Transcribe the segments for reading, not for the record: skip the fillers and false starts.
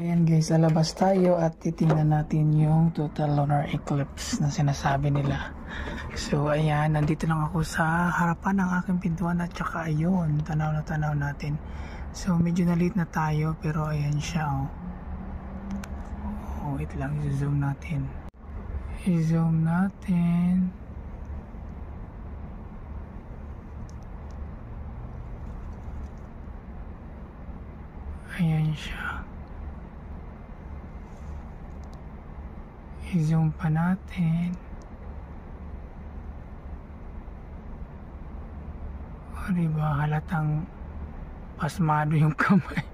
Ayan guys, lalabas tayo at titingnan natin yung total lunar eclipse na sinasabi nila. So ayan, nandito lang ako sa harapan ng aking pintuan at saka ayun, tanaw na tanaw natin. So medyo na-late na tayo pero ayan siya oh. Oh, wait lang, i-zoom natin. I-zoom natin. Ayan siya. I-zoom pa natin. O diba, halatang pasmado yung kamay.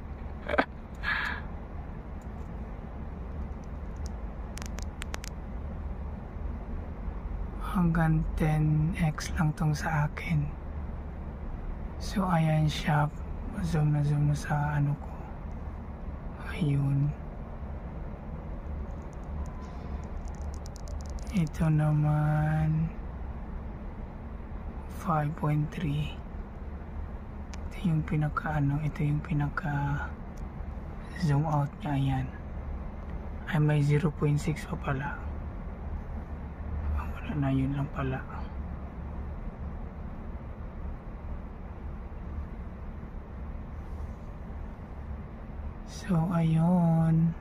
Hanggang 10x lang tong sa akin. So ayan siya. Zoom na sa ano ko. Ayun. Ito naman 5.3. Ito yung ito yung pinaka zoom out niya. Ayan. Ay may 0.6 pa pala. Wala na, yun lang pala. So ayun.